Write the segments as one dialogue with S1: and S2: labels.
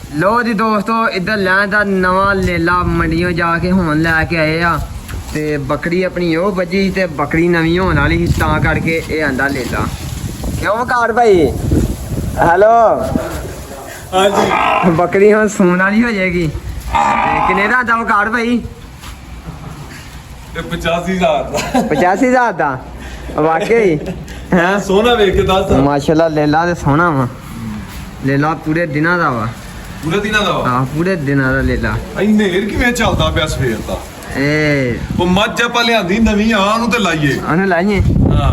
S1: लो जी दोस्तों इधर लैंदा नवा लेला मंडियों जाके हुन लैके आए आ ते बकरी अपनी ओ बजी ते बकरी नवी होने वाली ही तां करके ये आंदा लेला क्यों कार भाई हेलो
S2: हाँ जी
S1: बकरी हम सून वाली हो जाएगी किन्ने दा आंदा कार भाई
S2: 85,000
S1: 85,000 दा वाकई हैं
S2: सोना वेख के दस
S1: माशाल्लाह लेला ते सोना वा लेला पूरे दिना दा वा
S2: ਪੂਰੇ ਦਿਨਾਂ ਦਾ ਵਾ
S1: हाँ पूरे दिना दा लेला
S2: ਇੰਨੇ ਏਰ ਕਿਵੇਂ ਚੱਲਦਾ ਪਿਆ ਸਵੇਰ ਦਾ
S1: ए
S2: ਉਹ ਮੱਝ ਆਪਾਂ ਲਿਆਂਦੀ ਨਵੀਂ ਆ ਉਹਨੂੰ ਤੇ ਲਾਈਏ
S1: आने लाइए
S2: ਹਾਂ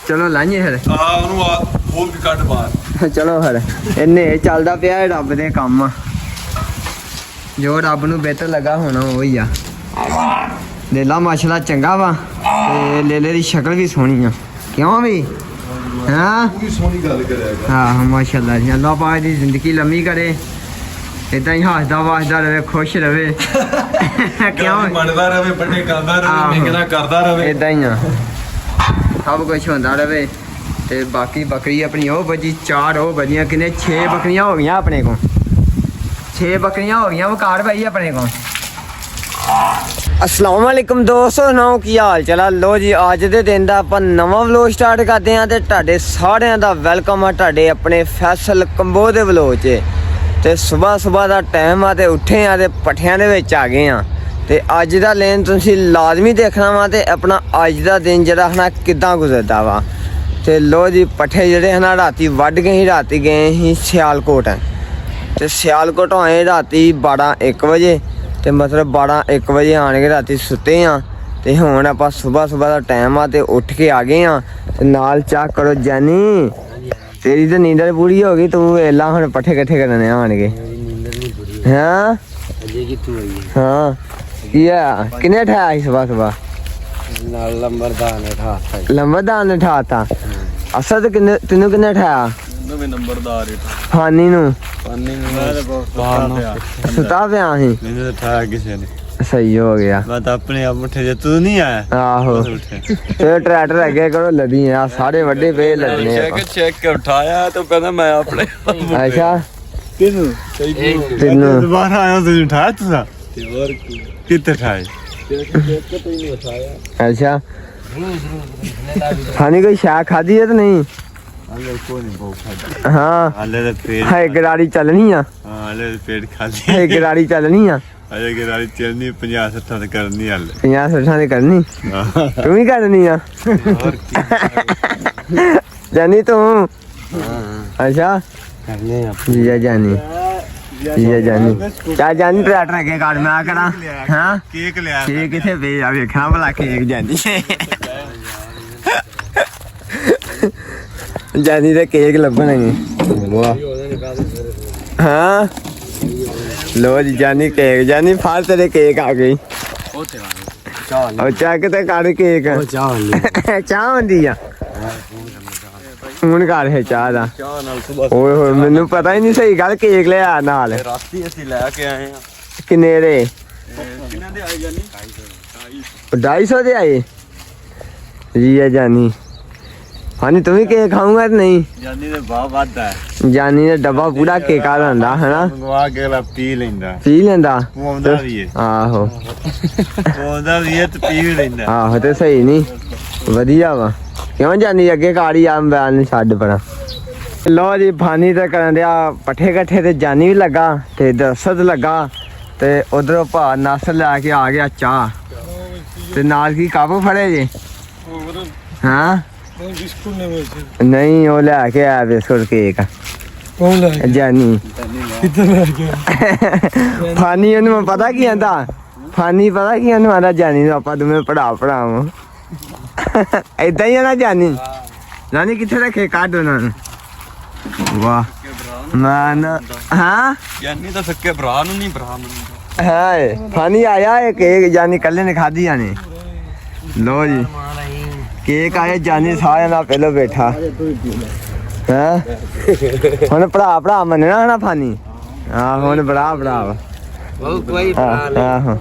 S1: चलो लाइए फिर
S2: ਆ ਉਹਨੂੰ ਆ ਖੋਲ ਕੇ ਕੱਢ ਬਾਹਰ
S1: ਚਲੋ ਫਿਰ ਇਹਨੇ ਚੱਲਦਾ ਪਿਆ ਇਹ ਰੱਬ ਦੇ ਕੰਮ ਜੋ ਰੱਬ ਨੂੰ ਬਿਹਤਰ ਲੱਗਾ ਹੋਣਾ ਉਹੀ ਆ ਲੇਲਾ ਮਾਸ਼ਾਅੱਲਾ ਚੰਗਾ ਵਾ ਤੇ ਲੇਲੇ ਦੀ ਸ਼ਕਲ ਵੀ ਸੋਹਣੀ ਆ ਕਿਉਂ ਵੀ ਹਾਂ
S2: ਪੂਰੀ ਸੋਹਣੀ ਗੱਲ ਕਰਿਆ
S1: ਹਾਂ ਮਾਸ਼ਾਅੱਲਾ ਜੀ ਅੱਲਾਹ ਪਾਕ ਦੀ ਜ਼ਿੰਦਗੀ ਲੰਮੀ ਕਰੇ ਇਦਾਂ ਹੀ ਹੱਸਦਾ ਵਾਸਦਾ ਰਵੇ ਖੁਸ਼ ਰਵੇ ਕਿਉਂ
S2: ਮੰਨਦਾ ਰਵੇ ਵੱਡੇ ਕਰਦਾ
S1: ਆਹੋ।
S2: ਰਵੇ ਨਿਕਣਾ ਕਰਦਾ ਰਵੇ
S1: ਇਦਾਂ ਹੀ ਆ ਸਭ ਕੁਝ ਹੁੰਦਾ ਰਵੇ ਤੇ ਬਾਕੀ ਬੱਕਰੀ ਆਪਣੀ ਉਹ ਵੱਜੀ 4 ਉਹ ਵੱਜੀਆਂ ਕਿੰਨੇ 6 ਬੱਕਰੀਆਂ ਹੋ ਗਈਆਂ ਆਪਣੇ ਕੋਲ 6 ਬੱਕਰੀਆਂ ਹੋ ਗਈਆਂ ਵਕਾਰ ਭਾਈ ਆਪਣੇ ਕੋਲ अस्सलाम वालेकुम दोस्तों सुनाओ की हाल चला लो जी अज दे दिन दा आपां नवां व्लॉग स्टार्ट करदे हां ते तुहाडे सारिਆਂ ਦਾ ਵੈਲਕਮ ਆ ਤੁਹਾਡੇ ਆਪਣੇ ਫੈਸਲ ਕੰਬੋ ਦੇ ਵਲੌਗ 'ਚ ਤੇ ਸਵੇਰ ਦਾ ਟਾਈਮ ਆ ਤੇ ਉੱਠੇ ਆ ਤੇ ਪੱਠਿਆਂ ਦੇ ਵਿੱਚ ਆ ਗਏ ਆ ਤੇ ਅੱਜ ਦਾ ਲੈਣ ਤੁਸੀਂ ਲਾਜ਼ਮੀ ਦੇਖਣਾ ਵਾ ਤੇ ਆਪਣਾ ਅੱਜ ਦਾ ਦਿਨ ਜਿਹੜਾ ਹਨਾ ਕਿੱਦਾਂ ਗੁਜ਼ਰਦਾ ਵਾ ਤੇ ਲੋ ਜੀ ਪੱਠੇ ਜਿਹੜੇ ਹਨਾ ਰਾਤੀ ਵੱਢ ਗਏ ਸੀ ਰਾਤੀ ਗਏ ਸੀ ਸਿਆਲਕੋਟ ਤੇ ਸਿਆਲਕੋਟ ਆਏ ਰਾਤੀ 12-1 ਵਜੇ ਤੇ ਮਤਲਬ 12-1 ਵਜੇ ਆਣਗੇ ਰਾਤੀ ਸੁੱਤੇ ਆ ਤੇ ਹੁਣ ਆਪਾਂ ਸਵੇਰ ਦਾ ਟਾਈਮ ਆ ਤੇ ਉੱਠ ਕੇ ਆ ਗਏ ਆ ਤੇ ਨਾਲ ਚਾਹ ਕਰੋ ਜਾਨੀ ਤੇਰੀ ਤਾਂ ਨੀਂਦਰ ਪੂਰੀ ਹੋ ਗਈ ਤੂੰ ਵੇਲਾ ਹੁਣ ਪੱਠੇ ਇਕੱਠੇ ਕਰਨੇ ਆਣਗੇ ਹਾਂ
S3: ਅਜੇ ਕਿੱਥੋਂ ਆਈ
S1: ਹਾਂ ਕੀ ਆ ਕਿੰਨੇ ਠਾਇਆ ਸੀ ਸਵੇਰ
S3: ਨਾਲ ਲੰਬਰਦਾਰ ਨੇ ਠਾਤਾ
S1: ਲੰਬਰਦਾਰ ਨੇ ਠਾਤਾ ਅਸਦ ਕਿੰਨੇ ਤੈਨੂੰ ਕਿੰਨੇ ਠਾਇਆ
S2: ਨਵੇਂ ਨੰਬਰਦਾਰ
S1: ਫਾਨੀ ਨੂੰ
S3: ਪਾਣੀ ਮੈਂ ਤਾਂ ਬਹੁਤ
S1: ਸੁਤਾ ਪਿਆ ਸੀ
S3: ਮੈਨੂੰ ਤਾਂ ਠਾਇਆ ਕਿਸੇ ਨੇ
S1: ਸਹੀ ਹੋ ਗਿਆ
S3: ਮੈਂ ਤਾਂ ਆਪਣੇ ਆਪ ਉੱਠੇ ਜੇ ਤੂੰ ਨਹੀਂ ਆਇਆ
S1: ਆਹੋ ਤੇ ਟਰੈਕਟਰ ਅੱਗੇ ਕਰੋ ਲੱਦੀ ਆ ਸਾਰੇ ਵੱਡੇ ਪਏ ਲੱਦਨੇ ਆਪਾਂ
S3: ਚੈੱਕ ਕੇ ਉਠਾਇਆ ਤਾਂ ਕਹਿੰਦਾ ਮੈਂ ਆਪਣੇ
S1: ਅੱਛਾ
S3: ਕਿਨੂੰ
S1: ਤੈਨੂੰ
S3: ਦੁਬਾਰਾ ਆਇਆ ਤੂੰ ਉਠਾਇਆ ਤੂੰ ਤੇ ਹੋਰ ਕੀ ਕਿੱਥੇ ਠਾਇਆ
S1: ਅੱਛਾ ਖਾਣੀ ਕੋਈ ਸ਼ਾਹ ਖਾਦੀ ਹੈ ਤੇ ਨਹੀਂ
S3: ਹਾਲੇ ਕੋਈ ਨਹੀਂ ਬਹੁਤ
S1: ਹਾਂ
S3: ਹਾਲੇ ਤਾਂ ਪੇਟ
S1: ਹਾਏ ਗਰਾੜੀ ਚੱਲਣੀ ਆ
S3: ਹਾਲੇ ਤਾਂ ਪੇਟ ਖਾਲੀ
S1: ਹਾਏ ਗਰਾੜੀ ਚੱਲਣੀ ਆ
S3: ਹਾਲੇ ਕਿ ਰਾਲੀ ਚੱਲਣੀ 50-60 ਤੇ ਕਰਨੀ ਹਾਲੇ
S1: 50-60 ਦੀ ਕਰਨੀ ਤੂੰ ਵੀ ਕਰਨੀ ਆ
S3: ਹੋਰ ਕੀ
S1: ਜਾਨੀ ਤੂੰ ਅੱਛਾ
S3: ਕਰਨੇ ਆ
S1: ਜੀਆ ਜਾਨੀ ਜੀਆ ਜਾਨੀ ਚਾ ਜਾਨੀ ਟਰੈਕਟਰ ਅੱਗੇ ਕਾੜ ਮੈਂ ਕਰਾਂ ਹਾਂ
S3: ਕੇਕ ਲਿਆ
S1: ਕੇਕ ਕਿੱਥੇ ਪਏ ਆ ਵੇਖਣਾ ਭਲਾ ਕੇਕ ਜਾਨੀ ਜਾਨੀ ਦਾ ਕੇਕ ਲੱਭਣਗੇ ਹਾਂ ਲੋ ਜੀ ਜਾਨੀ ਕੇਕ ਜਾਨੀ ਫਾਲ ਤੇਰੇ ਕੇਕ ਆ ਗਈ
S3: ਉਹ ਤੇਰਾ
S1: ਉਹ ਚੱਕ ਤੇ ਕਰ ਕੇਕ
S3: ਚਾਹ ਵਾਲੀ
S1: ਚਾਹ ਹੁੰਦੀ ਆ ਹੁਣ ਕਰ ਹੈ ਚਾਹ ਦਾ
S3: ਚਾਹ ਨਾਲ ਸਵੇਰ
S1: ਓਏ ਹੋਏ ਮੈਨੂੰ ਪਤਾ ਹੀ ਨਹੀਂ ਸਹੀ ਗੱਲ ਕੇਕ ਲਿਆ ਨਾਲ
S3: ਰਾਤੀ ਅਸੀਂ ਲੈ ਕੇ ਆਏ ਆ
S1: ਕਿੰਨੇ ਦੇ
S3: ਕਿੰਨਾਂ ਦੇ ਆਏ ਜਾਨੀ
S1: 250 ਦੇ ਆਏ ਜੀ ਆ ਜਾਨੀ ਹਾਨੀ ਤੂੰ ਵੀ ਕੇਕ ਖਾਊਂਗਾ ਤੇ ਨਹੀਂ
S3: ਜਾਨੀ ਦੇ ਬਾਹ ਵੱਧਦਾ ਹੈ
S1: ਜਾਨੀ ਨੇ ਡੱਬਾ ਪੂਰਾ ਕੇਕ ਆ ਹੁੰਦਾ ਹਨਾ
S3: ਮੰਗਵਾ ਕੇ ਲਾ ਪੀ ਲੈਂਦਾ
S1: ਪੀ ਲੈਂਦਾ
S3: ਪਵਾਉਂਦਾ ਵੀ ਹੈ
S1: ਆਹੋ
S3: ਪਵਾਉਂਦਾ ਵੀ ਹੈ ਤੇ ਪੀ ਵੀ ਲੈਂਦਾ
S1: ਆਹੋ ਤੇ ਸਹੀ ਨਹੀਂ ਵਧੀਆ ਵਾ ਕਿਉਂ ਜਾਨੀ ਅੱਗੇ ਕਾੜੀ ਆ ਮੋਬਾਈਲ ਨੂੰ ਛੱਡ ਪਰਾਂ ਲੋ ਜੀ ਫਾਨੀ ਤੇ ਕਰਨ ਦਿਆ ਪੱਠੇ ਇਕੱਠੇ ਤੇ ਜਾਨੀ ਵੀ ਲੱਗਾ ਤੇ ਦਰਸਤ ਲੱਗਾ ਤੇ ਉਧਰੋਂ ਭਾ ਨਸ ਲੈ ਕੇ ਆ ਗਿਆ ਚਾਹ ਤੇ ਨਾਲ ਕੀ ਕਾਬੂ ਫੜੇ ਜੇ ਹਾਂ
S2: ਬਿਸਕੁਟ ਨੇ ਮਿਲਦੇ
S1: ਨਹੀਂ ਉਹ ਲੈ ਕੇ ਆਇਆ ਬਿਸਕੁਟ ਕੇਕ
S2: ਕੌਣ ਲੈ
S1: ਜਾਨੀ
S2: ਕਿੱਥੇ ਲੈ ਗਿਆ
S1: ਫਾਨੀ ਉਹਨੂੰ ਪਤਾ ਕੀ ਆਂਦਾ ਫਾਨੀ ਪਤਾ ਕੀ ਉਹਨੂੰ ਆਂਦਾ ਜਾਨੀ ਨੂੰ ਆਪਾਂ ਦੋਵੇਂ ਪੜਾਵਾਂ ਏਦਾਂ ਹੀ ਆ ਨਾ ਜਾਨੀ ਜਾਨੀ ਕਿੱਥੇ ਰੱਖੇ ਕੱਢ ਉਹਨਾਂ ਨੂੰ ਵਾਹ ਨਾ ਹਾਂ
S3: ਜਾਨੀ ਤਾਂ ਸੱਕੇ ਭਰਾ ਨੂੰ ਨਹੀਂ ਭਰਾ ਨੂੰ
S1: ਹਾਏ ਫਾਨੀ ਆਇਆ ਇਹ ਕੇਕ ਜਾਨੀ ਕੱਲੇ ਨੇ ਖਾਧੀ ਜਾਨੇ ਲੋ ਜੀ ਕੇਕ ਆਇਆ ਜਾਨੀ ਸਾਰਿਆਂ ਨਾਲ ਪਹਿਲਾਂ ਬੈਠਾ ਹੈ ਹੁਣ ਭਰਾ ਮੰਨਣਾ ਨਾ ਫਾਨੀ ਹਾਂ ਹੁਣ ਭਰਾ ਵਾ
S3: ਉਹ ਕੋਈ
S1: ਆਹੋ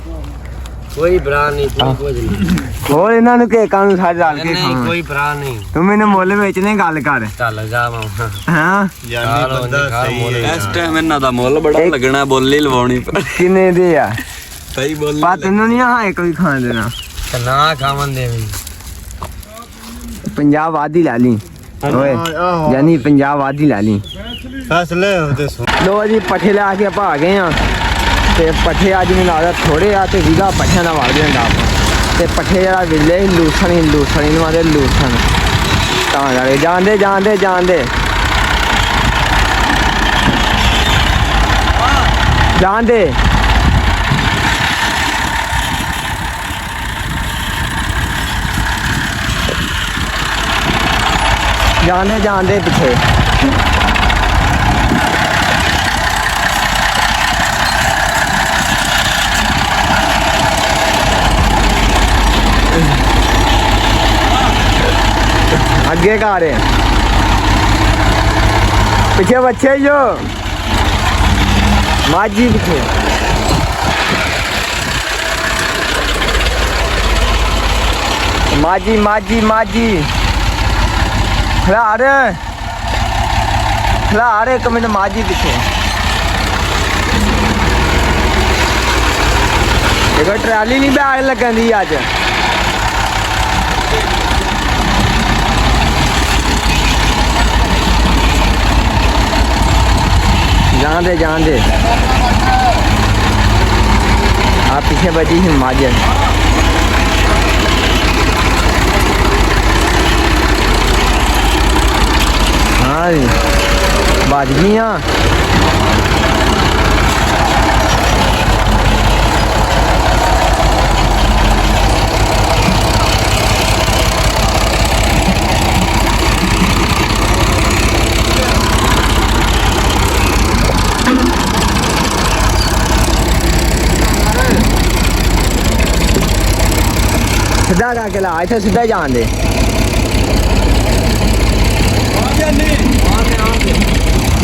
S4: ਕੋਈ ਭਰਾ ਨਹੀਂ ਕੋਈ ਕੁਝ ਨਹੀਂ
S1: ਹੋਰ ਇਹਨਾਂ ਨੂੰ ਕੇਕਾਂ ਨੂੰ ਸਾਰੇ ਰਲ ਕੇ
S4: ਨਹੀਂ
S1: ਖਾਵਾਂ
S4: ਕੋਈ ਭਰਾ ਨਹੀਂ
S1: ਤੂੰ ਮੈਨੂੰ ਮੁੱਲ ਵੇਚਣੇ ਗੱਲ ਕਰ
S4: ਚੱਲ ਜਾ ਮਾਮਾ
S1: ਹਾਂ
S3: ਜਾਨੀ ਬੰਦਾ ਸਹੀ ਹੈ
S2: ਇਸ ਟਾਈਮ ਇਹਨਾਂ ਦਾ ਮੁੱਲ ਬੜਾ ਲੱਗਣਾ ਬੋਲੀ ਲਵਾਉਣੀ
S1: ਕਿੰਨੇ ਦੇ ਆ
S2: ਸਹੀ ਬੋਲੀ
S1: ਪਾ ਤੈਨੂੰ ਨਹੀਂ ਹਾਂ ਕੋਈ ਖਾਣ ਦੇਣਾ
S4: ਤੇ ਨਾ ਖਾਵਨ ਦੇ ਵੀ
S1: 50 ਵਾਦੀ ਲੈ ਲਈ ਓਏ
S3: ਆਹੋ
S1: ਯਾਨੀ 50 ਵਾਦੀ ਲੈ ਲਈ
S3: ਫੈਸਲੇ ਉਹਦੇ ਸੁਣ
S1: ਲੋ ਜੀ ਪੱਠੇ ਲੈ ਕੇ ਆਪਾਂ ਆ ਗਏ ਆ ਤੇ ਪੱਠੇ ਅੱਜ ਮੈਨੂੰ ਲੱਗਦਾ ਥੋੜੇ ਆ ਤੇ ਵੀਗਾ ਪੱਠਿਆਂ ਦਾ ਵੜ ਜਾਂਦਾ ਆਪਾਂ ਤੇ ਪੱਠੇ ਜਿਹੜਾ ਵਿਲੇ ਲੂਸਣੀ ਨੂੰ ਆਦੇ ਲੂਸਣ ਤਾਂ ਜਾਲੇ ਜਾਂਦੇ ਜਾਂਦੇ ਜਾਂਦੇ ਜਾਂਦੇ ਜਾਂਦੇ ਜਾਂਦੇ ਪਿੱਛੇ ਅੱਗੇ ਘਰ ਹੈ ਪਿੱਛੇ ਬੱਚੇ ਜੋ ਮਾਜੀ ਪਿੱਛੇ ਮਾਜੀ ਖਲਾਰ ਇੱਕ ਮਿੰਟ ਮਾਜੀ ਪਿੱਛੇ ਇਹ ਟਰਾਲੀ ਨਹੀਂ ਬੈਗ ਲੱਗਣ ਦੀ ਅੱਜ ਜਾਂਦੇ ਆ ਪਿੱਛੇ ਬਜੀ ਹਿਮਾਚਲ ਹਾਂ ਜੀ ਬਾਜ ਗਈਆਂ ਸਿੱਧਾ ਕਰਕੇ ਲਾ ਇੱਥੇ ਸਿੱਧਾ ਜਾਣ ਦੇ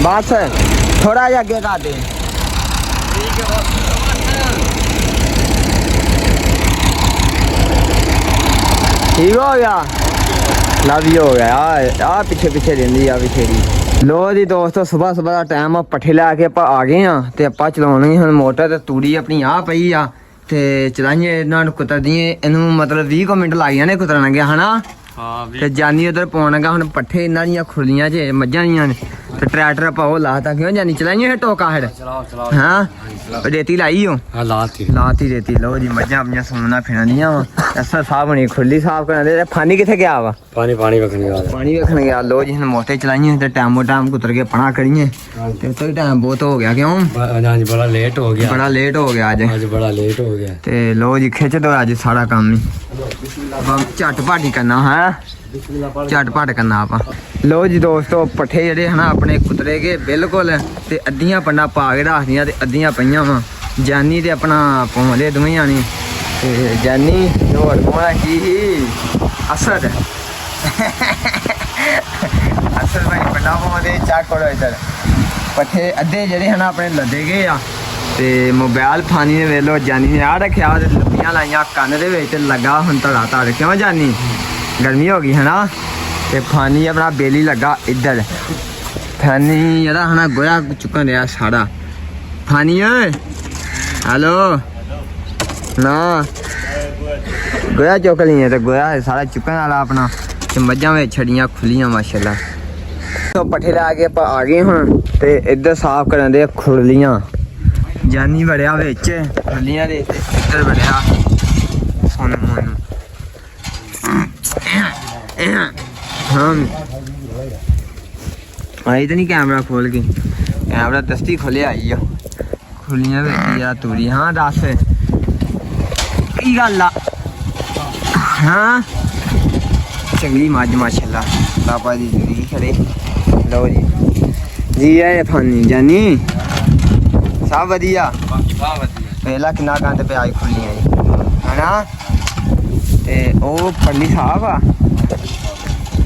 S1: ਬਸ ਥੋੜਾ ਜਿਹਾ ਅੱਗੇ ਕਰ ਦੇ ਠੀਕ ਹੋ ਗਿਆ ਲਵ ਯੂ ਹੋ ਗਿਆ ਆ ਪਿੱਛੇ ਰਹਿੰਦੀ ਆ ਵਿਛੇਰੀ ਲੋ ਜੀ ਦੋਸਤੋ ਸਵੇਰ ਦਾ ਟਾਈਮ ਆ ਪੱਠੇ ਲੈ ਕੇ ਆਪਾਂ ਆ ਗਏ ਆ ਤੇ ਆਪਾਂ ਚਲਾਉਣੀ ਹੁਣ ਮੋਟਰ ਤੇ ਤੂੜੀ ਆਪਣੀ ਆ ਪਈ ਆ ਤੇ ਚਲਾਈਏ ਇਹਨਾਂ ਨੂੰ ਕੁਤਰਦੀਏ ਇਹਨੂੰ ਮਤਲਬ 20 ਮਿੰਟ ਲੱਗ ਜਾਣੇ ਕੁਤਰਨ ਗਿਆ ਹਨਾ
S2: ਹਾਂ
S1: ਤੇ ਜਾਨੀ ਉਧਰ ਪਾਉਣਾਗਾ ਹੁਣ ਪੱਠੇ ਇਹਨਾਂ ਦੀਆਂ ਖੁੱਲੀਆਂ ਜੇ ਮੱਝਾਂ ਦੀਆਂ ਨੇ ਤੇ ਟਰੈਕਟਰ ਆਪਾਂ ਉਹ ਲਾਤਾ ਕਿਉਂ ਜਾਨੀ ਚਲਾਈਏ ਇਹ ਟੋਕਾ ਹੜ
S4: ਚਲਾਓ
S1: ਹਾਂ ਰੇਤੀ ਲਾਈ ਹੋ
S4: ਹਾਂ ਲਾਤੀ
S1: ਰੇਤੀ ਲਓ ਜੀ ਮੱਝਾਂ ਆਪਣੀਆਂ ਸੁਣਨਾ ਫਿਰਦੀਆਂ ਵਾ ਐਸਾ ਸਾਫ ਨਹੀਂ ਖੁੱਲੀ ਸਾਫ ਕਰਾਂਦੇ ਤੇ ਫਾਨੀ ਕਿੱਥੇ ਗਿਆ ਵਾ
S4: ਪਾਣੀ ਵੇਖਣ ਗਿਆ
S1: ਪਾਣੀ ਵੇਖਣ ਗਿਆ ਲੋ ਜੀ ਹੁਣ ਮੋਟੇ ਚਲਾਈਏ ਤੇ ਟਾਈਮ ਕੁਤਰ ਕੇ ਪਣਾ ਕਰੀਏ ਤੇ ਉੱਤੋਂ ਹੀ ਟਾਈਮ ਬਹੁਤ ਹੋ ਗਿਆ ਕਿਉਂ
S4: ਹਾਂਜੀ ਬੜਾ ਲੇਟ ਹੋ ਗਿਆ
S1: ਅੱਜ
S4: ਬੜਾ ਲੇਟ ਹੋ ਗਿਆ
S1: ਤੇ ਲੋ ਜੀ ਖਿੱਚ ਦੋ ਅੱਜ ਸਾਰਾ ਕੰਮ ਹੀ ਝਟਪਟ ਹੀ ਕਰਨਾ ਹੈ ਝਟਪਟ ਕਰਨਾ ਆਪਾਂ ਲੋ ਜੀ ਦੋਸਤੋ ਪੱਠੇ ਜਿਹੜੇ ਹਨਾ ਆਪਣੇ ਕੁਤਰੇ ਗਏ ਬਿਲਕੁਲ ਤੇ ਅੱਧੀਆਂ ਪੰਡਾ ਪਾ ਕੇ ਰੱਖਦੀਆਂ ਤੇ ਅੱਧੀਆਂ ਪਈਆਂ ਵਾ ਜਾਨੀ ਤੇ ਆਪਣਾ ਪਾਉਂਦੇ ਦੋਵੇਂ ਜਾਣੀ ਤੇ ਜਾਨੀ ਹੋਰ ਕੋਣਾ ਕੀ ਅਸਦ ਭਾਈ ਪੰਡਾ ਪਾਉਂਦੇ ਚੱਕ ਕਰੋ ਇੱਧਰ ਪੱਠੇ ਅੱਧੇ ਜਿਹੜੇ ਹਨਾ ਆਪਣੇ ਲੱਦੇ ਗਏ ਆ ਤੇ ਮੋਬਾਈਲ ਫਾਨੀ ਨੇ ਵੇਲੋ ਜਾਨੀ ਨੇ ਆ ਰੱਖਿਆ ਤੇ ਲੱਪੀਆਂ ਲਾਈਆਂ ਕੰਨ ਦੇ ਵਿੱਚ ਲੱਗਾ ਹੁਣ ਧੜਾ ਕਿਉਂ ਜਾਨੀ ਗਰਮੀ ਹੋ ਗਈ ਹਨਾ ਤੇ ਫਾਨੀ ਆਪਣਾ ਬੇਲੀ ਲੱਗਾ ਇੱਧਰ ਫਾਨੀ ਜਿਹੜਾ ਹਨਾ ਗੋਇਆ ਚੁੱਕਣ ਰਿਹਾ ਸਾੜਾ ਫਾਨੀ ਓਏ ਹੈਲੋ ਨਾ ਗੋਇਆ ਚੁੱਕ ਲਈਏ ਤੇ ਗੋਇਆ ਸਾਰਾ ਚੁੱਕਣ ਵਾਲਾ ਆਪਣਾ ਤੇ ਮੱਝਾਂ ਵਿੱਚ ਛੜੀਆਂ ਖੁੱਲੀਆਂ ਮਾਸ਼ਾਅੱਲਾ ਤੋਂ ਪੱਠੇ ਲਾ ਕੇ ਆਪਾਂ ਆ ਗਏ ਹੁਣ ਤੇ ਇੱਧਰ ਸਾਫ਼ ਕਰਨ ਦੇ ਖੁਰਲੀਆਂ ਜਾਨੀ ਵੜਿਆ ਵਿੱਚ ਖੁਰਲੀਆਂ ਦੇ ਇੱਧਰ ਵੜਿਆ ਸੁਣ ਮੋਨੂੰ ਹਾਂ ਆਈ ਤਾਂ ਨਹੀਂ ਕੈਮਰਾ ਖੋਲ ਕੇ ਕੈਮਰਾ ਦਸਤੀ ਖੋਲਿਆ ਆਈ ਆ ਖੁੱਲੀਆਂ ਵਿੱਚ ਯਾਰ ਤੂੜੀ ਹਾਂ ਦੱਸ ਕੀ ਗੱਲ ਆ ਹਾਂ ਚੰਗੀ ਮੱਝ ਮਾਸ਼ਾਅੱਲਾ ਬਾਬਾ ਦੀ ਜ਼ਿੰਦਗੀ ਖੜੇ ਲਓ ਜੀ ਇਹ ਫਾਨੀ ਜਾਨੀ ਸਭ ਵਧੀਆ ਪਹਿਲਾਂ ਕਿੰਨਾ ਗੰਦ ਪਿਆ ਖੁੱਲੀਆਂ ਜੀ ਹਨਾ ਤੇ ਉਹ ਪੱਲੀ ਸਾਫ ਆ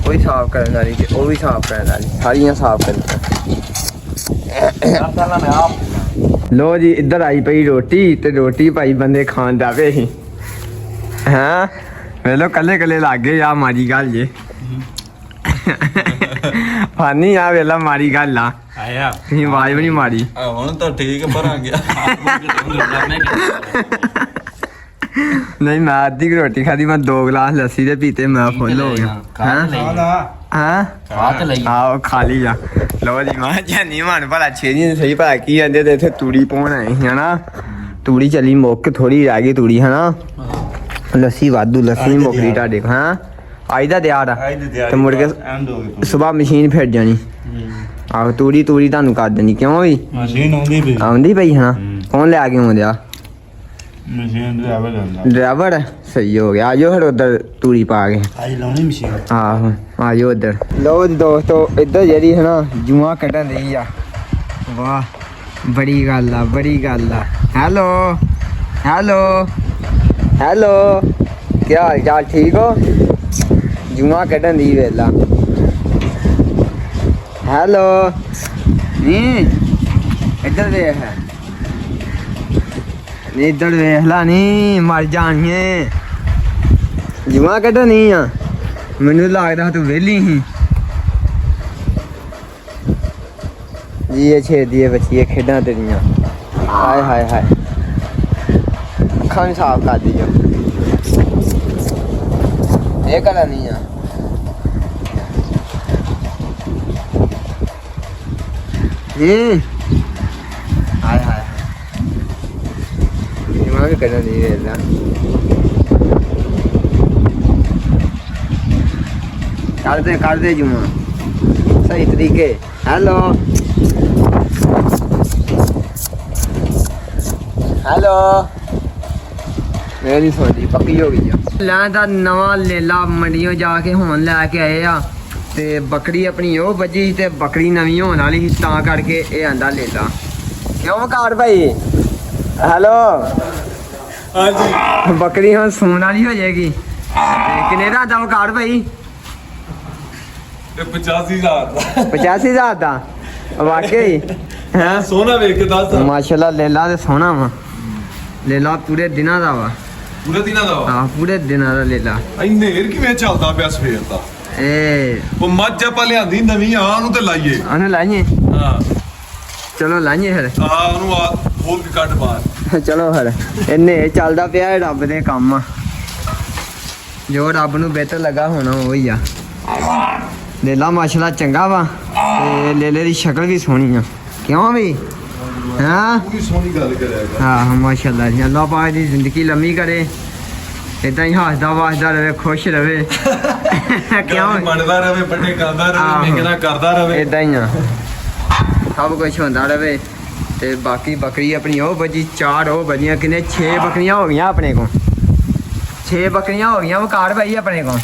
S1: ਕੋਈ ਸਾਫ ਕਰਨ ਵਾਲੀ ਤੇ ਉਹ ਵੀ ਸਾਫ ਕਰਨ ਵਾਲੀ ਸਾਰੀਆਂ ਸਾਫ ਕਰੀਆਂ ਲੋ ਜੀ ਇੱਧਰ ਆਈ ਪਈ ਰੋਟੀ ਤੇ ਰੋਟੀ ਭਾਈ ਬੰਦੇ ਖਾਣ ਜਾਵੇ ਸੀ ਹਾਂ ਵੇਲੋ ਕੱਲੇ ਕੱਲੇ ਲੱਗੇ ਆ ਮਾਰੀ ਗੱਲ ਜੇ ਫਾਨੀ ਆ ਵੇਲਾ ਮਾਰੀ ਗੱਲ ਆ
S3: ਆਇਆ
S1: ਤੁਸੀਂ ਆਵਾਜ਼ ਵੀ ਨਹੀਂ ਮਾਰੀ
S2: ਹੁਣ ਤਾਂ ਠੀਕ ਭਰਾਂ ਗਿਆ
S1: ਨਹੀਂ ਮੈਂ ਅੱਧੀ ਕੁ ਰੋਟੀ ਖਾਦੀ ਮੈਂ 2 ਗਲਾਸ ਲੱਸੀ ਦੇ ਪੀਤੇ ਮੈਂ ਫੁੱਲ ਹੋ ਗਿਆ ਹਾਂ
S4: ਖਾ ਤੇ ਲਈ
S1: ਆਓ ਖਾਲੀ ਆ ਲੋ ਜੀ ਮਾਂ ਜਾਨੀ ਮਨ ਭਲਾ ਛੇਦੀ ਸਹੀ ਭਲਾ ਕੀ ਜਾਂਦੇ ਤੇ ਇੱਥੇ ਤੂੜੀ ਪਾਉਣ ਆਏ ਸੀ ਹਨਾ ਤੂੜੀ ਚੱਲੀ ਮੁੱਕ ਥੋੜੀ ਰਹਿ ਗਈ ਤੂੜੀ ਹਨਾ ਲੱਸੀ ਵਾਧੂ ਲੱਸੀ ਮੁੱਕਰੀ ਤੁਹਾਡੇ ਕੋਲ ਹਾਂ ਅੱਜ ਦਾ ਦਿਹਾੜਾ ਤੇ ਮੁੜ ਕੇ ਸਵੇਰ ਮਸ਼ੀਨ ਫਿਰ ਜਾਣੀ ਆਹੋ ਤੂੜੀ ਤੁਹਾਨੂੰ ਕਰ ਦੇਣੀ ਕਿਉਂ ਵੀ
S3: ਮਸ਼ੀਨ
S1: ਆਉਂਦੀ ਪਈ ਹਾਂ ਕੌਣ ਲੈ ਕੇ ਆਉਂਦਿਆ
S3: ਮਸ਼ੀਨ
S1: ਡਰਾਈਵਰ ਸਹੀ ਹੋ ਗਿਆ ਆਜੋ ਫਿਰ ਉਧਰ ਤੂੜੀ ਪਾ ਕੇ
S3: ਆਈ ਲਾਉਣੀ ਮਸ਼ੀਨ
S1: ਆਹੋ ਆਜੋ ਉਧਰ ਲਓ ਜੀ ਦੋਸਤੋ ਇੱਧਰ ਜਿਹੜੀ ਹੈ ਨਾ ਜੂਆਂ ਕੱਢਣ ਦੀ ਆ ਵਾਹ ਬੜੀ ਗੱਲ ਆ ਹੈਲੋ ਕੀ ਹਾਲ ਚਾਲ ਠੀਕ ਹੋ ਜੂਆਂ ਕੱਢਣ ਦੀ ਵੇਲਾ ਹੈਲੋ ਨੀ ਇੱਧਰ ਦੇਖ ਨੀ ਇੱਧਰ ਵੇਖ ਲਾ ਨੀ ਮਰ ਜਾਣੀਏ ਜੂਆਂ ਕੱਢਣੀ ਆ ਮੈਨੂੰ ਲੱਗਦਾ ਤੂੰ ਵਿਹਲੀ ਸੀ ਜੀ ਇਹ ਛੇਦੀਏ ਬੱਚੀਏ ਖੇਡਾਂ ਤੇਰੀਆਂ ਹਾਏ ਅੱਖਾਂ ਵੀ ਸਾਫ਼ ਕਰ ਦਿਓ ਇਹ ਕਰਨੀ ਆ ਹਾਏ ਜੁਮਾ ਵੀ ਕਰਨਾ ਨਹੀਂ ਵੇਲਾ ਕਰਦੇ ਜੁਮਾ ਸਹੀ ਤਰੀਕੇ ਹੈਲੋ ਮੇਰੀ ਸੋਡੀ ਪੱਕੀ ਹੋ ਗਈ ਆ ਲੈ ਦਾ ਨਵਾਂ ਲੇਲਾ ਮੰਡੀਆਂ ਜਾ ਕੇ ਹੁਣ ਲੈ ਕੇ ਆਏ ਆ ਤੇ ਬੱਕਰੀ ਆਪਣੀ ਉਹ ਵੱਜੀ ਤੇ ਬੱਕਰੀ ਨਵੀਂ ਹੋਣ ਵਾਲੀ ਸੀ ਤਾਂ ਕਰਕੇ ਇਹ ਆਂਦਾ ਲੇਲਾ ਕਿਉਂ ਕਾਰ ਭਾਈ ਹੈਲੋ ਹਾਂਜੀ ਬੱਕਰੀ ਹੁਣ ਸੂਣ ਵਾਲੀ ਹੋ ਜਾਏਗੀ ਕਿੰਨੇ ਦਾ ਆਂਦਾ ਕਾਰ ਭਾਈ 85,000 ਦਾ ਵਾਕਈ ਹੈ
S3: ਸੋਨਾ ਵੇਖ ਕੇ ਦੱਸ
S1: ਮਾਸ਼ਾਅੱਲਾ ਲੇਲਾ ਤੇ ਸੋਹਣਾ ਵਾ ਲੇਲਾ ਪੂਰੇ ਦਿਨਾਂ ਦਾ ਵਾ
S3: ਪੂਰੇ ਦਿਨਾਂ ਦਾ
S1: ਹਾਂ ਪੂਰੇ ਦਿਨਾਂ ਦਾ ਲੇਲਾ
S3: ਇੰਨੇ ਹਿਰ ਕਿਵੇਂ ਚੱਲਦਾ ਪਿਆ ਸਵੇਰ ਦਾ ਉਹ ਮੱਝ ਆਪਾਂ ਲਿਆਂਦੀ ਨਵੀਂ ਆ ਉਹਨੂੰ ਤੇ ਲਾਈਏ
S1: ਉਹਨੂੰ ਲਾਈਏ
S3: ਹਾਂ
S1: ਚਲੋ ਲਾਈਏ ਫਿਰ
S3: ਉਹਨੂੰ ਹੋਰ ਵੀ ਕੱਢ ਬਾਹਰ
S1: ਚਲੋ ਫਿਰ ਇੰਨੇ ਚੱਲਦਾ ਪਿਆ ਇਹ ਰੱਬ ਦੇ ਕੰਮ ਆ ਜੋ ਰੱਬ ਨੂੰ ਬਿਹਤਰ ਲੱਗਾ ਹੋਣਾ ਉਹੀ ਆ ਲੇਲਾ ਮਾਸ਼ਾਅੱਲਾ ਚੰਗਾ ਵਾ ਤੇ ਲੇਲੇ ਦੀ ਸ਼ਕਲ ਵੀ ਸੋਹਣੀ ਆ ਕਿਉਂ ਵੀ ਹਾਂ
S3: ਪੂਰੀ ਸੋਹਣੀ ਗੱਲ ਕਰਿਆ
S1: ਹਾਂ ਮਾਸ਼ਾਅੱਲਾ ਜੀ ਅੱਲਾਹ ਪਾਕ ਦੀ ਜ਼ਿੰਦਗੀ ਲੰਮੀ ਕਰੇ ਇਦਾਂ ਹੀ ਹੱਸਦਾ ਵਾਸਦਾ ਰਵੇ ਖੁਸ਼ ਰਵੇ ਕਿਉਂ
S3: ਮੰਨਦਾ ਰਵੇ ਵੱਡੇ ਕਰਦਾ ਰਵੇ ਮੇਗਨਾ ਕਰਦਾ ਰਵੇ
S1: ਇਦਾਂ ਹੀ ਆ ਸਭ ਕੁਝ ਹੁੰਦਾ ਰਵੇ ਤੇ ਬਾਕੀ ਬੱਕਰੀ ਆਪਣੀ ਉਹ ਵੱਜੀ 4 ਉਹ ਵੱਜੀਆਂ ਕਿੰਨੇ 6 ਬੱਕਰੀਆਂ ਹੋ ਗਈਆਂ ਆਪਣੇ ਕੋਲ 6 ਬੱਕਰੀਆਂ ਹੋ ਗਈਆਂ ਵਕਾਰ ਭਾਈ ਆਪਣੇ ਕੋਲ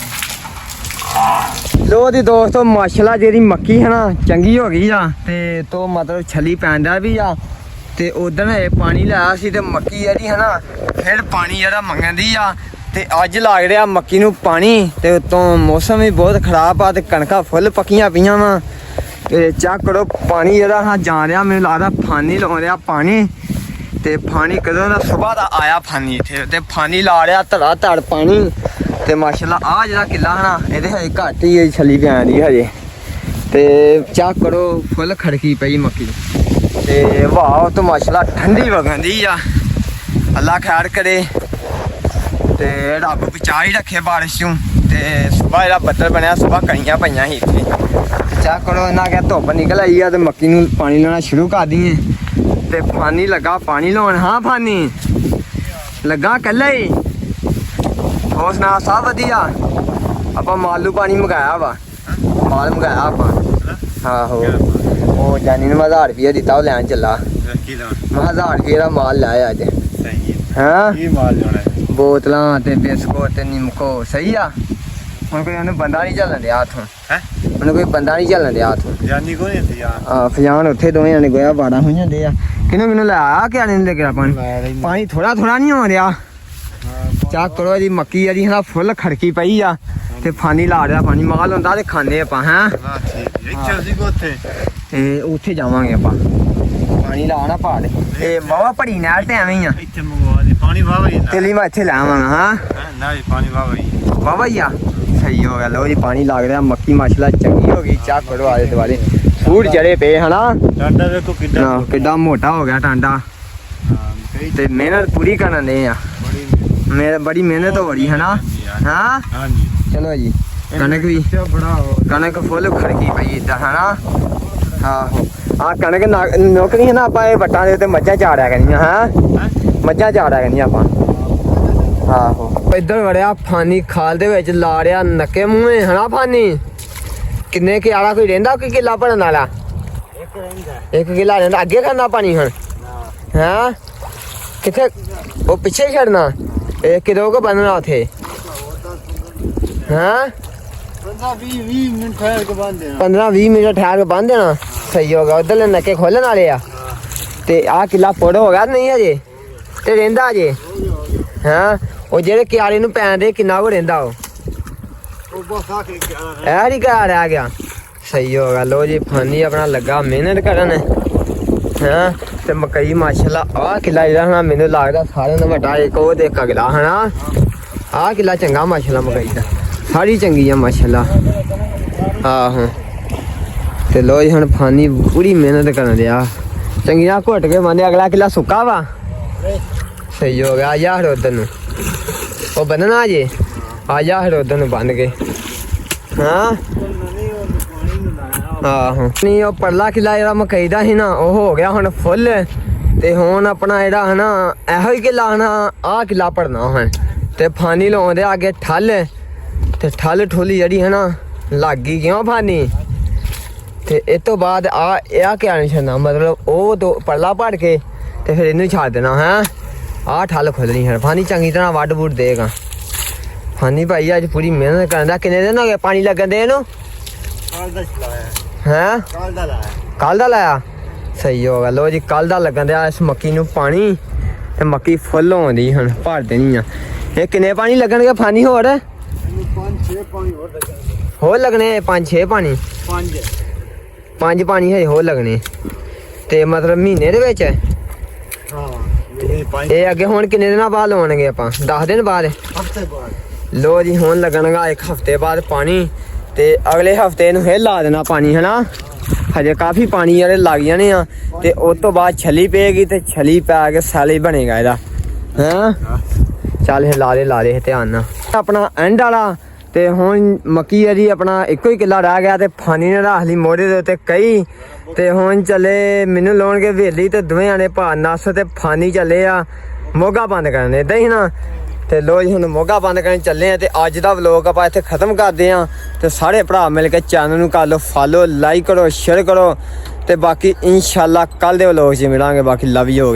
S1: ਲੋ ਦੀ ਦੋਸਤੋ ਮਾਸ਼ਾਅੱਲਾ ਜਿਹੜੀ ਮੱਕੀ ਹੈ ਨਾ ਚੰਗੀ ਹੋ ਗਈ ਆ ਤੇ ਤੋਂ ਮਤਲਬ ਛਲੀ ਪੈਂਦਾ ਵੀ ਆ ਤੇ ਉਦੋਂ ਇਹ ਪਾਣੀ ਲਾਇਆ ਸੀ ਤੇ ਮੱਕੀ ਜਿਹੜੀ ਹੈ ਨਾ ਫਿਰ ਪਾਣੀ ਜਿਹੜਾ ਮੰਗਦੀ ਆ ਤੇ ਅੱਜ ਲੱਗ ਰਿਹਾ ਮੱਕੀ ਨੂੰ ਪਾਣੀ ਤੇ ਉਤੋਂ ਮੌਸਮ ਵੀ ਬਹੁਤ ਖਰਾਬ ਆ ਤੇ ਕਣਕਾਂ ਫੁੱਲ ਪੱਕੀਆਂ ਪਈਆਂ ਵਾ ਤੇ ਚੈੱਕ ਕਰੋ ਪਾਣੀ ਜਿਹੜਾ ਹਾਂ ਜਾ ਰਿਹਾ ਮੈਨੂੰ ਲੱਗਦਾ ਫਾਨੀ ਲਾਉ ਰਿਹਾ ਪਾਣੀ ਤੇ ਫਾਨੀ ਕਦੋਂ ਦਾ ਸਵੇਰ ਦਾ ਆਇਆ ਫਾਨੀ ਇੱਥੇ ਤੇ ਫਾਨੀ ਲਾ ਰਿਹਾ ਧੜ ਪਾਣੀ ਤੇ ਮਾਸ਼ਾਅੱਲਾ ਆ ਜਿਹੜਾ ਕਿੱਲਾ ਹਨਾ ਇਹਦੇ ਹਜੇ ਘੱਟ ਹੀ ਛਲੀ ਪੈਂਦੀ ਹਜੇ ਤੇ ਚੈੱਕ ਕਰੋ ਫੁੱਲ ਖੜਕੀ ਪਈ ਮੱਕੀ ਤੇ ਵਾਹ ਤੇ ਮਾਸ਼ਾਅੱਲਾ ਠੰਡੀ ਵਗਦੀ ਆ ਅੱਲਾ ਖੈਰ ਕਰੇ ਤੇ ਰੱਬ ਬਚਾ ਹੀ ਰੱਖੇ ਬਾਰਿਸ਼ ਤੋਂ ਤੇ ਸਵੇਰ ਜਿਹੜਾ ਬੱਦਲ ਬਣਿਆ ਸਵੇਰ ਕਣੀਆਂ ਪਈਆਂ ਸੀ ਇੱਥੇ ਚੈੱਕ ਕਰੋ ਇਹਨਾਂ ਕਿਹਾ ਧੁੱਪ ਨਿਕਲ ਆਈ ਆ ਤੇ ਮੱਕੀ ਨੂੰ ਪਾਣੀ ਲਾਉਣਾ ਸ਼ੁਰੂ ਕਰ ਦਈਏ ਤੇ ਫਾਨੀ ਲੱਗਾ ਪਾਣੀ ਲਾਉਣ ਹਾਂ ਫਾਨੀ ਲੱਗਾ ਕੱਲਾ ਹੀ ਹੋਰ ਸੁਣਾ ਸਭ ਵਧੀਆ ਆਪਾਂ ਮਾਲੂ ਪਾਣੀ ਮੰਗਾਇਆ ਵਾ ਮਾਲ ਮੰਗਾਇਆ ਆਪਾਂ ਆਹੋ ਉਹ ਜਾਨੀ ਨੂੰ 1000 ਰੁਪਏ ਦਿੱਤਾ ਉਹ ਲੈਣ ਚੱਲਾ ਮੈਂ 1000 ਰੁਪਏ ਦਾ ਮਾਲ ਲਾਇਆ ਅੱਜ
S3: ਸਹੀ
S1: ਹਾਂ
S3: ਕੀ ਮਾਲ ਜਾਣਾ
S1: ਬੋਤਲਾਂ ਤੇ ਬਿਸਕੁਟ ਤੇ ਨਿੰਮਕੋ ਸਹੀ ਆ ਹੁਣ ਕੋਈ ਉਹਨੂੰ ਬੰਦਾ ਨਹੀਂ ਚੱਲਣ ਦਿਆ ਹੱਥੋਂ
S3: ਹੈ
S1: ਉਹਨੂੰ ਕੋਈ ਬੰਦਾ ਨਹੀਂ ਚੱਲਣ ਦਿਆ ਹੱਥੋਂ
S3: ਜਾਨੀ ਕੋਈ ਨਹੀਂ ਯਾਰ
S1: ਫਜਾਨ ਉੱਥੇ ਦੋਵੇਂ ਜਾਣੇ ਗੋਇਆ ਬਾੜਾ ਹੋ ਜਾਂਦੇ ਆ ਕਿਹਨੂੰ ਲੈ ਆ ਕਿ ਆਣੇ ਲੈ ਕੇ ਪਾਣੀ ਥੋੜਾ ਨਹੀਂ ਹੋ ਰਿਹਾ ਚੱਕ ਕਰੋ ਇਹਦੀ ਮੱਕੀ ਇਹਦੀ ਹਨਾ ਫੁੱਲ ਖੜਕੀ ਪਈ ਆ ਤੇ ਫਾਨੀ ਲਾ ਰਿਹਾ ਪਾਣੀ ਮਾਲ ਹੁੰਦਾ ਤੇ ਖਾਂਦੇ ਆਪਾਂ ਹੈਂ
S3: ਇੱਥੇ ਅਸੀਂ ਕੋ ਉੱਥੇ
S1: ਤੇ ਉੱਥੇ ਜਾਵਾਂਗੇ ਆਪਾਂ ਪਾਣੀ ਲਾ ਨਾ ਪਾ ਦੇ ਇਹ ਬਾਵਾ ਭੜੀ ਨਾਲ ਤੇ ਐਵੇਂ ਹੀ ਆ
S5: ਇੱਥੇ ਮੰਗਵਾ ਦੇ ਪਾਣੀ ਵਾਵਾ ਹੀ
S1: ਤੇਲੀ ਮੈਂ ਇੱਥੇ ਲਾਵਾਂਗਾ ਹਾਂ
S5: ਨਾ ਜੀ ਪਾਣੀ ਵਾਵਾ ਹੀ
S1: ਵਾਵਾ ਹੀ ਆ ਸਹੀ ਹੋ ਗਿਆ ਲੋ ਜੀ ਪਾਣੀ ਲੱਗ ਰਿਹਾ ਮੱਕੀ ਮਾਸ਼ਾਅੱਲਾ ਚੰਗੀ ਹੋ ਗਈ ਚਾਹ ਕਰੋ ਆਲੇ ਦੁਆਲੇ ਫੂਡ ਚੜੇ ਪਏ ਹਨਾ
S5: ਟਾਂਡਾ ਵੇਖੋ ਕਿੱਡਾ
S1: ਕਿੱਡਾ ਮੋਟਾ ਹੋ ਗਿਆ ਟਾਂਡਾ ਤੇ ਮਿਹਨਤ ਪੂਰੀ ਕਰਨ ਦੇ ਆ ਬੜੀ ਮਿਹਨਤ ਹੋ ਰਹੀ ਹਨਾ ਹਾਂ
S5: ਹਾਂਜੀ
S1: ਚਲੋ ਜੀ ਕਣਕ ਵੀ
S5: ਬੜਾ
S1: ਕਣਕ ਫੁੱਲ ਖੜਕੀ ਪਈ ਇਦਾਂ ਹਨਾ ਆਹੋ ਆ ਕਣਕ ਨੌਕਰੀ ਹੈ ਨਾ ਆਪਾਂ ਇਹ ਵੱਟਾਂ ਦੇ ਉੱਤੇ ਮੱਝਾਂ ਚਾੜਿਆ ਕਰਨੀਆਂ ਹਾਂ ਮੱਝਾਂ ਚਾੜਿਆ ਕਰਨੀਆਂ ਆਪਾਂ ਆਹੋ ਇੱਧਰ ਵੜਿਆ ਫਾਨੀ ਖਾਲ ਦੇ ਵਿੱਚ ਲਾ ਰਿਆ ਨੱਕੇ ਮੂੰਹੇ ਹਨਾ ਫਾਨੀ ਕਿੰਨੇ ਕਿ ਆਲਾ ਕੋਈ ਰਹਿੰਦਾ ਕੋਈ ਕਿੱਲਾ ਭਰਨ ਵਾਲਾ ਇੱਕ ਕਿੱਲਾ ਰਹਿੰਦਾ ਅੱਗੇ ਕਰਨਾ ਪਾਣੀ ਹੁਣ ਹਾਂ ਕਿੱਥੇ ਉਹ ਪਿੱਛੇ ਛੱਡਣਾ ਇਹ ਕਿਦੋਂ ਕੋ ਬੰਨਣਾ ਉਥੇ ਹਾਂ
S5: 15-20 ਮਿੰਟ ਠਹਿਰ ਕੇ ਬੰਦ ਦੇਣਾ
S1: 15-20 ਮਿੰਟ ਠਹਿਰ ਕੇ ਬੰਨ ਦੇਣਾ ਸਹੀ ਹੋ ਗਿਆ ਉਧਰਲੇ ਨੱਕੇ ਖੋਲਣ ਵਾਲੇ ਆ ਤੇ ਆਹ ਕਿੱਲਾ ਫੋੜ ਹੋ ਗਿਆ ਨਹੀਂ ਅਜੇ ਤੇ ਰਹਿੰਦਾ ਅਜੇ ਹਾਂ ਉਹ ਜਿਹੜੇ ਕਿਆਰੇ ਨੂੰ ਪੈਣ ਦੇ ਕਿੰਨਾ ਕੋ ਰਹਿੰਦਾ ਉਹ
S5: ਬਸ ਆ ਕੇ
S1: ਇਹ ਨਹੀਂ ਘਰ ਆ ਗਿਆ ਸਹੀ ਹੋ ਗਿਆ ਲੋ ਜੀ ਫਾਨੀ ਆਪਣਾ ਲੱਗਾ ਮਿਹਨਤ ਕਰਨ ਹਾਂ ਤੇ ਮਕਈ ਮਾਸ਼ਾਅੱਲਾ ਆਹ ਕਿੱਲਾ ਜਿਹੜਾ ਹਨਾ ਮੈਨੂੰ ਲੱਗਦਾ ਸਾਰਿਆਂ ਦਾ ਵੱਡਾ ਇੱਕ ਉਹ ਤੇ ਇੱਕ ਅਗਲਾ ਹਨਾ ਆਹ ਕਿੱਲਾ ਚੰਗਾ ਮਾਸ਼ਾਅੱਲਾ ਮਕਈ ਦਾ ਸਾਰੀ ਚੰਗੀ ਆ ਮਾਸ਼ਾਅੱਲਾ ਆਹੋ ਤੇ ਲੋ ਜੀ ਹੁਣ ਫਾਨੀ ਪੂਰੀ ਮਿਹਨਤ ਕਰਨ ਦਿਆ ਚੰਗੀਆਂ ਘੁੱਟ ਕੇ ਮੰਨੇ ਅਗਲਾ ਕਿੱਲਾ ਸੁੱਕਾ ਵਾ ਸਹੀ ਹੋ ਗਿਆ ਯਾਰ ਉਧਰ ਨੂੰ ਉਹ ਬੰਨਣਾ ਜੇ ਆ ਜਾ ਫਿਰ ਉਧਰ ਨੂੰ ਬੰਨ ਕੇ ਹਾਂ ਆਹੋ ਨਹੀਂ ਉਹ ਪਰਲਾ ਕਿੱਲਾ ਜਿਹੜਾ ਮਕਈ ਦਾ ਸੀ ਨਾ ਉਹ ਹੋ ਗਿਆ ਹੁਣ ਫੁੱਲ ਤੇ ਹੁਣ ਆਪਣਾ ਜਿਹੜਾ ਹਨਾ ਇਹੋ ਹੀ ਕਿੱਲਾ ਹਨਾ ਆਹ ਕਿੱਲਾ ਭਰਨਾ ਹੁਣ ਤੇ ਫਾਨੀ ਲਾਉਂਦੇ ਅੱਗੇ ਠੱਲ ਤੇ ਠੱਲ ਠੋਲੀ ਜਿਹੜੀ ਹਨਾ ਲੱਗ ਗਈ ਕਿਉਂ ਫਾਨੀ ਤੇ ਇਸ ਤੋਂ ਬਾਅਦ ਆ ਕਿਆ ਨਹੀਂ ਛੱਡਣਾ ਮਤਲਬ ਉਹ ਦੋ ਪਰਲਾ ਭੜ ਕੇ ਤੇ ਫਿਰ ਇਹਨੂੰ ਛੱਡ ਦੇਣਾ ਹੈ ਆਹ ਠੱਲ ਖੁੱਲਣੀ ਹੈ ਫਾਨੀ ਚੰਗੀ ਤਰ੍ਹਾਂ ਵੱਢ ਵੁੱਢ ਦੇਗਾ ਫਾਨੀ ਭਾਈ ਅੱਜ ਪੂਰੀ ਮਿਹਨਤ ਕਰਦਾ ਕਿੰਨੇ ਦਿਨ ਹੋ ਗਏ ਪਾਣੀ ਲੱਗਣ ਦੇ ਇਹਨੂੰ
S5: ਕੱਲ ਦਾ ਚਲਾਇਆ
S1: ਹੈ
S5: ਕੱਲ ਦਾ ਲਾਇਆ
S1: ਕੱਲ ਦਾ ਲਾਇਆ ਸਹੀ ਹੋ ਗਿਆ ਲੋ ਜੀ ਕੱਲ ਦਾ ਲੱਗਣ ਦਿਆ ਇਸ ਮੱਕੀ ਨੂੰ ਪਾਣੀ ਤੇ ਮੱਕੀ ਫੁੱਲ ਹੋਣੀ ਹੁਣ ਭਰ ਦੇਣੀ ਆ ਇਹ ਕਿੰਨੇ ਪਾਣੀ ਲੱਗਣਗੇ ਫਾਨੀ ਹੋਰ
S5: ਇਹਨੂੰ 5-6 ਪਾਣੀ
S1: ਹੋਰ ਲੱਗਣੇ 5-6 ਪਾਣੀ 5 ਪਾਣੀ ਹੈ ਹੋਰ ਲੱਗਣੇ ਤੇ ਮਤਲਬ ਮਹੀਨੇ ਦੇ ਵਿੱਚ
S5: ਹਾਂ
S1: ਇਹ ਅੱਗੇ ਹੁਣ ਕਿੰਨੇ ਦਿਨਾਂ ਬਾਅਦ ਲਾਉਣਗੇ ਆਪਾਂ 10 ਦਿਨ ਬਾਅਦ
S5: ਹਫਤੇ ਬਾਅਦ
S1: ਲੋ ਜੀ ਹੁਣ ਲੱਗਣਗਾ ਇੱਕ ਹਫਤੇ ਬਾਅਦ ਪਾਣੀ ਤੇ ਅਗਲੇ ਹਫਤੇ ਨੂੰ ਫੇਰ ਲਾ ਦੇਣਾ ਪਾਣੀ ਹਨਾ ਹਜੇ ਕਾਫੀ ਪਾਣੀ ਜਿਹੜੇ ਲੱਗ ਜਾਣੇ ਆ ਤੇ ਉਸ ਤੋਂ ਬਾਅਦ ਛਲੀ ਪਏਗੀ ਤੇ ਛਲੀ ਪੈ ਕੇ ਸਾਲੀ ਬਣੇਗਾ ਇਹਦਾ ਹਾਂ ਚੱਲ ਇਹ ਲਾ ਦੇ ਧਿਆਨ ਨਾਲ ਆਪਣਾ ਐਂਡ ਵਾਲਾ ਤੇ ਹੁਣ ਮੱਕੀ ਇਹਦੀ ਆਪਣਾ ਇੱਕੋ ਹੀ ਕਿੱਲਾ ਰਹਿ ਗਿਆ ਤੇ ਫਾਨੀ ਨੇ ਰੱਖ ਲਈ ਮੋਢੇ ਦੇ ਉੱਤੇ ਕਈ ਤੇ ਹੁਣ ਚੱਲੇ ਮੈਨੂੰ ਲਾਉਣਗੇ ਵੇਲੀ ਤੇ ਦੋਵੇਂ ਆਣੇ ਭਾ ਨਸ ਤੇ ਫਾਨੀ ਚੱਲੇ ਆ ਮੋਗਾ ਬੰਦ ਕਰਨ ਇਦਾਂ ਹੀ ਨਾ ਤੇ ਲੋ ਜੀ ਹੁਣ ਮੋਗਾ ਬੰਦ ਕਰਨ ਚੱਲੇ ਆ ਤੇ ਅੱਜ ਦਾ ਵਲੋਗ ਆਪਾਂ ਇੱਥੇ ਖਤਮ ਕਰਦੇ ਆ ਤੇ ਸਾਰੇ ਭਰਾ ਮਿਲ ਕੇ ਚੈਨਲ ਨੂੰ ਕਰ ਲਓ ਫਾਲੋ ਲਾਈਕ ਕਰੋ ਸ਼ੇਅਰ ਕਰੋ ਤੇ ਬਾਕੀ ਇਨਸ਼ਾਅੱਲਾ ਕੱਲ ਦੇ ਵਲੋਗ 'ਚ ਮਿਲਾਂਗੇ ਬਾਕੀ ਲਵ ਯੂ।